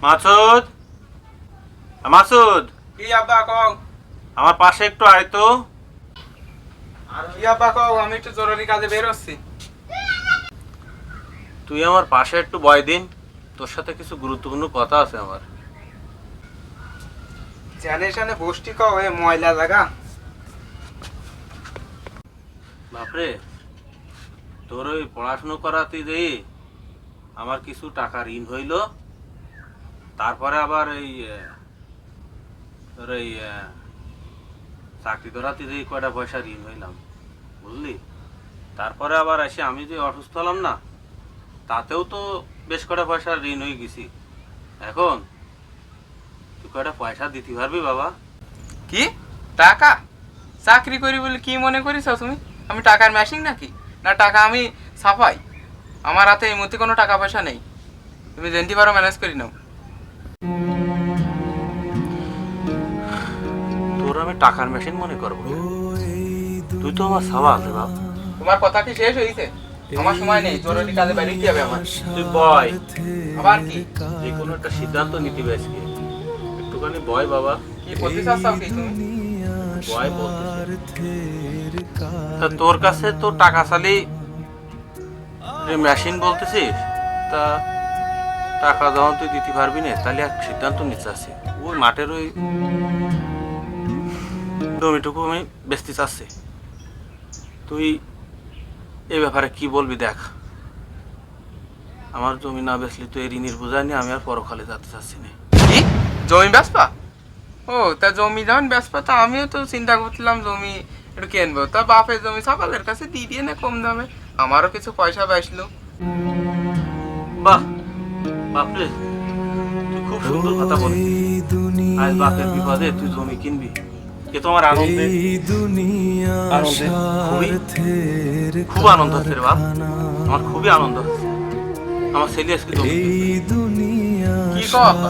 মাসুদ, মাসুদ, কি আব্বা কও? আমার পাশে একটু আয় তো। আর কি আব্বা কও? আমি একটু জরুরি কাজে বের হচ্ছি। তুই আমার পাশে একটু বয় দিন, তোর সাথে কিছু গুরুত্বপূর্ণ কথা আছে আমার। জানে শানে বসটি কও, এ ময়লা জায়গা। বাপরে, তোর ওই পড়াশুনো করাতে যে আমার কিছু টাকা ঋণ হইল, তারপরে আবার এই তোর এই চাকরি ধরাতে যে কয়টা পয়সা ঋণ হইলাম, বুঝলি? তারপরে আবার এসে আমি যে অসুস্থ হলাম না, তাতেও তো বেশ কয়টা পয়সা ঋণ হয়ে গেছি। এখন তুই কয়টা পয়সা দিতে পারবি বাবা? কি টাকা? চাকরি করি বলে কি মনে করিস তুমি? আমি টাকার মেশিন নাকি? না টাকা আমি ছাপাই? আমার হাতে এই মুহূর্তে কোনো টাকা পয়সা নেই। তুমি যেনটি পারো ম্যানেজ করি নাও। তোর আমি টাকার মেশিন মনে করবো? তুই তো আমার সাবা আছে বাপ। তোমার কথা কি শেষ হয়েছে? আমার সময় নেই, জরুরি কাজে বেরিয়ে হবে আমার। তুই বয়, আবার কি? যে কোনো একটা সিদ্ধান্ত নিতে আজকে। একটুখানি বয় বাবা। কি বলতে চাচ্ছ কি তুমি? বয় বলতেছি। তা তোর কাছে তো টাকা চালি মেশিন বলতেছিস, তা টাকা যখন তুই দিতে পারবি না, তাহলে এক সিদ্ধান্ত নিতে চাচ্ছি। ওই মাঠের ওই জমিটুকু আমি বেচতে চাচ্ছি। তুই এই ব্যাপারে কি বলবি দেখ। আমার জমি না বেচলে তুই এই ঋণের বোঝা নিয়ে আমি আর পরকালে যেতে চাচ্ছি না। কি জমি বেচবা? ও তা জমি যখন বেচবা, তা আমিও তো চিন্তা করছিলাম জমি একটু কিনবো। তা বাপের জমি সকালের কাছে দিয়ে দিয়ে না কম দামে, আমারও কিছু পয়সা বাঁচলো। বাহ বাপরে, তুই খুব সুন্দর কথা বলিস। আজ বাপের বিপদে তুই জমি কিনবি, এ তো আমার আনন্দে আনন্দে খুব আনন্দ হচ্ছে রে বাপ। আমার খুবই আনন্দ হচ্ছে। আমার ছেলে আজকে জমি কিনবে। কি কও আপা?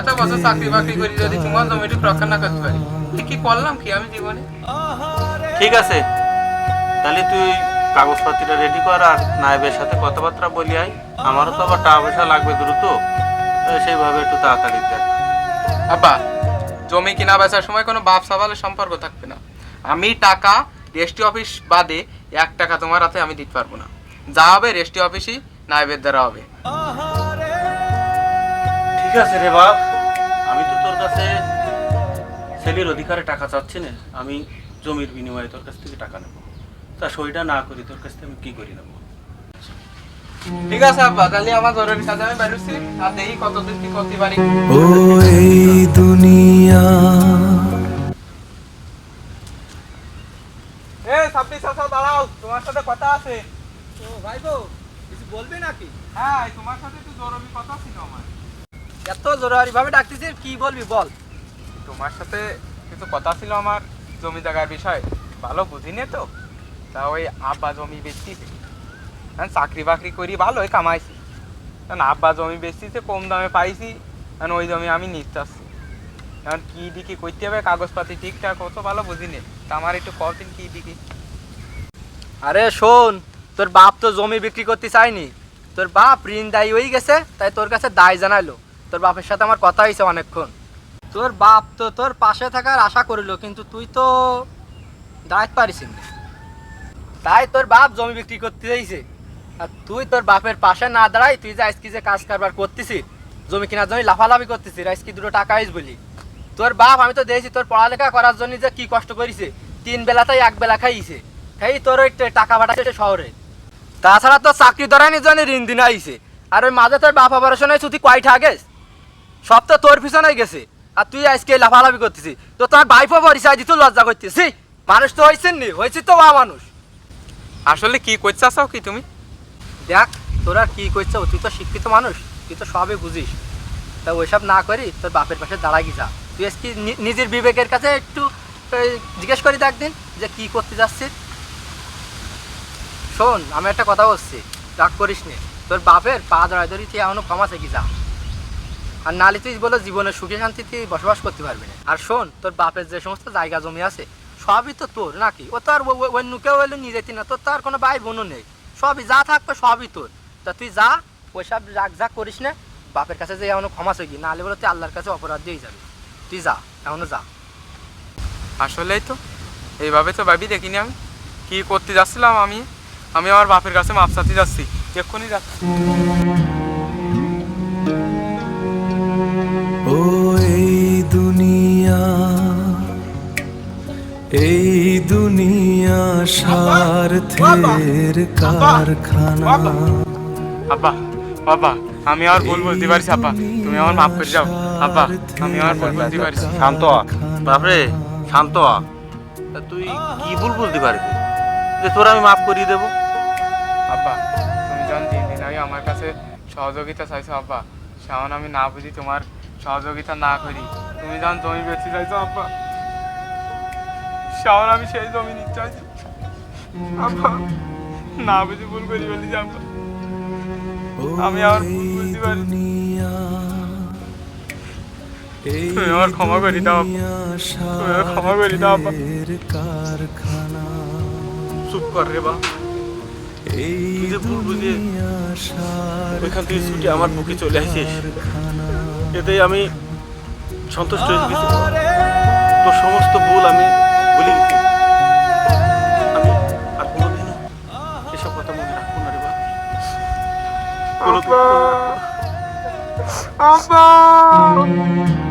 এত বছর চাকরি বাকরি করি যদি তোমার জমিটুকু রক্ষা না করতে পারি, কি করলাম কি আমি জীবনে? ঠিক আছে, তাহলে তুই কাগজপত্রটা রেডি কর আর নায়েবের সাথে কথাবার্তা বলি আয়। আমারও তো আবার টাকা পয়সা লাগবে দ্রুত, সেইভাবে একটু তাড়াতাড়ি দেখ। আব্বা, জমি কিনা বেচার সময় কোনো বাপ সাবালের সম্পর্ক থাকবে না। আমি টাকা রেজিস্ট্রি অফিস বাদে 1 টাকা তোমার হাতে আমি দিতে পারবো না। যা হবে রেজিস্ট্রি অফিসই নায়েবের দ্বারা হবে। ঠিক আছে রে বাপ, আমি তো তোর কাছে ছেলের অধিকারে টাকা চাচ্ছি না। আমি জমির বিনিময়ে তোর কাছ থেকে টাকা নেব, তা সইটা না করি তোর কাছ থেকে আমি কি করি নেব? ঠিক আছে আব্বা, তাহলে আমার জরুরি কাজে আমি বেরোচ্ছি, আর দেখি কতদূর কি করতে পারি। ও এই দুনিয়া সাব্বির চাচা দাঁড়াও, তোমার সাথে কথা আছে। ও ভাই গো, কিছু বলবি নাকি? হ্যাঁ, তোমার সাথে একটু জরুরি কথা ছিল আমার। এত জোরারি ভাবে ডাকতেছিস, কি বলবি বল। তোমার সাথে কিছু কথা ছিল আমার জমি জায়গার বিষয়। ভালো বুঝিনি তো, তা ওই আব্বা জমি বেচতিছে। হ্যাঁ, চাকরি বাকরি করি ভালোই কামাইছি, কারণ আব্বা জমি বেচতিছে কম দামে পাইছি, কারণ ওই জমি আমি নিতে আসছি। এখন কি দিকে করতে হবে, কাগজপাতি ঠিকঠাক হতো ভালো বুঝিনি। তা আমার একটু কদিন কি দিকে। আরে শোন, তোর বাপ তো জমি বিক্রি করতে চায়নি, তোর বাপ ঋণ দায়ী হয়ে গেছে, তাই তোর কাছে দায় জানাইলো। তোর বাপের সাথে আমার কথা হয়েছে অনেকক্ষণ। তোর বাপ তো তোর পাশে থাকার আশা করিল, কিন্তু তুই তো দাঁড়াতে পারিস না, তাই তোর বাপ জমি বিক্রি করতে চাইছে। আর তুই তোর বাপের পাশে না দাঁড়াই তুই যে আজকে যে কাজ কারবার করতেছিস, জমি কেনার জন্য লাফালাফি করতেছিস, আজকে 2 টাকা আইস বলি। তোর বাপ আমি তো দেখছি তোর পড়ালেখা করার জন্য যে কি কষ্ট করেছে, 3 বেলাতেই 1 বেলা খাইছে, খাই তোর ওই টাকা পাঠাইছে শহরে। তাছাড়া তোর চাকরি ধরানির জন্য ঋণ দিন আইছে। আর ওই মাঝে তোর বাপ অপারেশন হয়েছে, তুই কয়টা গেছ, সব তো তোর পিছনে গেছে। আর তুই আজকে লাফালাফি করতেছিস, তো তোমার বাইফও পরিচয় দিত লজ্জা করতেছি। মানুষ তো হয়েছেন নি, হয়েছি তো বা মানুষ। আসলে কি করতে চাও কি তুমি? দেখ তোর আর কি করছো, তুই তো শিক্ষিত মানুষ, তুই তো সবই বুঝিস। তা ওইসব না করি তোর বাপের পাশে দাঁড়াই যা। তুই আজকে নিজের বিবেকের কাছে একটু জিজ্ঞেস করি দেখ দিন যে কি করতে যাচ্ছিস। শোন, আমি একটা কথা বলছি, রাগ করিস নে। তোর বাপের পা ধরাই ধরি তুই এখনো ক্ষমা চাই যা। আর নালি তুই বলে জীবনে সুখে শান্তিতে বসবাস করতে পারবি না। আর শোন, তোর বাপের যে সমস্ত জায়গা জমি আছে সবই তো তোর নাকি? ও তো আর অন্য কেউ এলে নিয়ে যেতি না, তোর তো আর কোনো ভাই বোনও নেই, সবই যা থাকবে সবই তোর। তা তুই যা, ওইসব রাগ করিস না, বাপের কাছে যে এখনো ক্ষমা চাইবি, না হলে বলে তুই আল্লাহর কাছে অপরাধ দিয়েই যাবি। তুই যা, এখনো যা। আসলেই তো এইভাবে তো ভাবি দেখিনি আমি। কি করতে যাচ্ছিলাম আমি আমার বাপের কাছে মাপ চাইতে যাচ্ছি, এক্ষুনি যাচ্ছি। ও এই দুনিয়া স্বার্থের কারখানা। আব্বা বাবা, আমি আর ভুল বুঝতে পারছি আব্বা, তুমি আমার মাফ করে যাও আব্বা, আমি আর ভুল বুঝতে পারছি। শান্ত হ বাপরে, শান্ত হ। তা তুই কি ভুল বুঝতে পারবি যে তোর আমি মাফ করিয়ে দেবো? আব্বা তুমি যখন 3 দিন আগে আমার কাছে সহযোগিতা চাইছো আব্বা, সেমন আমি না বুঝি তোমার সহযোগিতা না করি তুমি যখন জমি বেচতে চাইছো আব্বা, সেমন আমি সেই জমি নিতে চাইছি আব্বা, না বুঝি ভুল করি বলি আব্বা, আমি আর ভুল বুঝতে পারি। তুমি আমার ক্ষমা করে দাও আব্বা, তুমি আমার ক্ষমা করে দাও আব্বা। চুপ কর রে বা, তুই যে ভুল বুঝে ওইখান থেকে ছুটে আমার বুকে চলে আসিস, এতেই আমি সন্তুষ্ট হয়ে গেছি। তোর সমস্ত ভুল আমি ভুলে গেছি। আমি আর কোনোদিনও এসব কথা মনে রাখবো না রে বা। কোনোদিন মনে রাখবো না।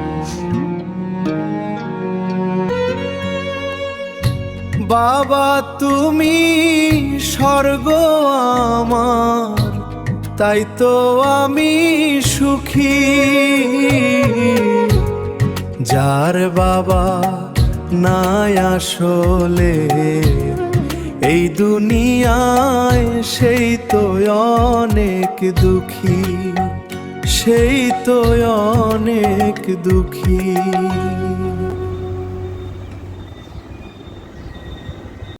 বাবা তুমি স্বর্গ আমার, তাই তো আমি সুখী। যার বাবা নাই আসলে এই দুনিয়ায়, সেই তো অনেক দুঃখী, সেই তো অনেক দুঃখী।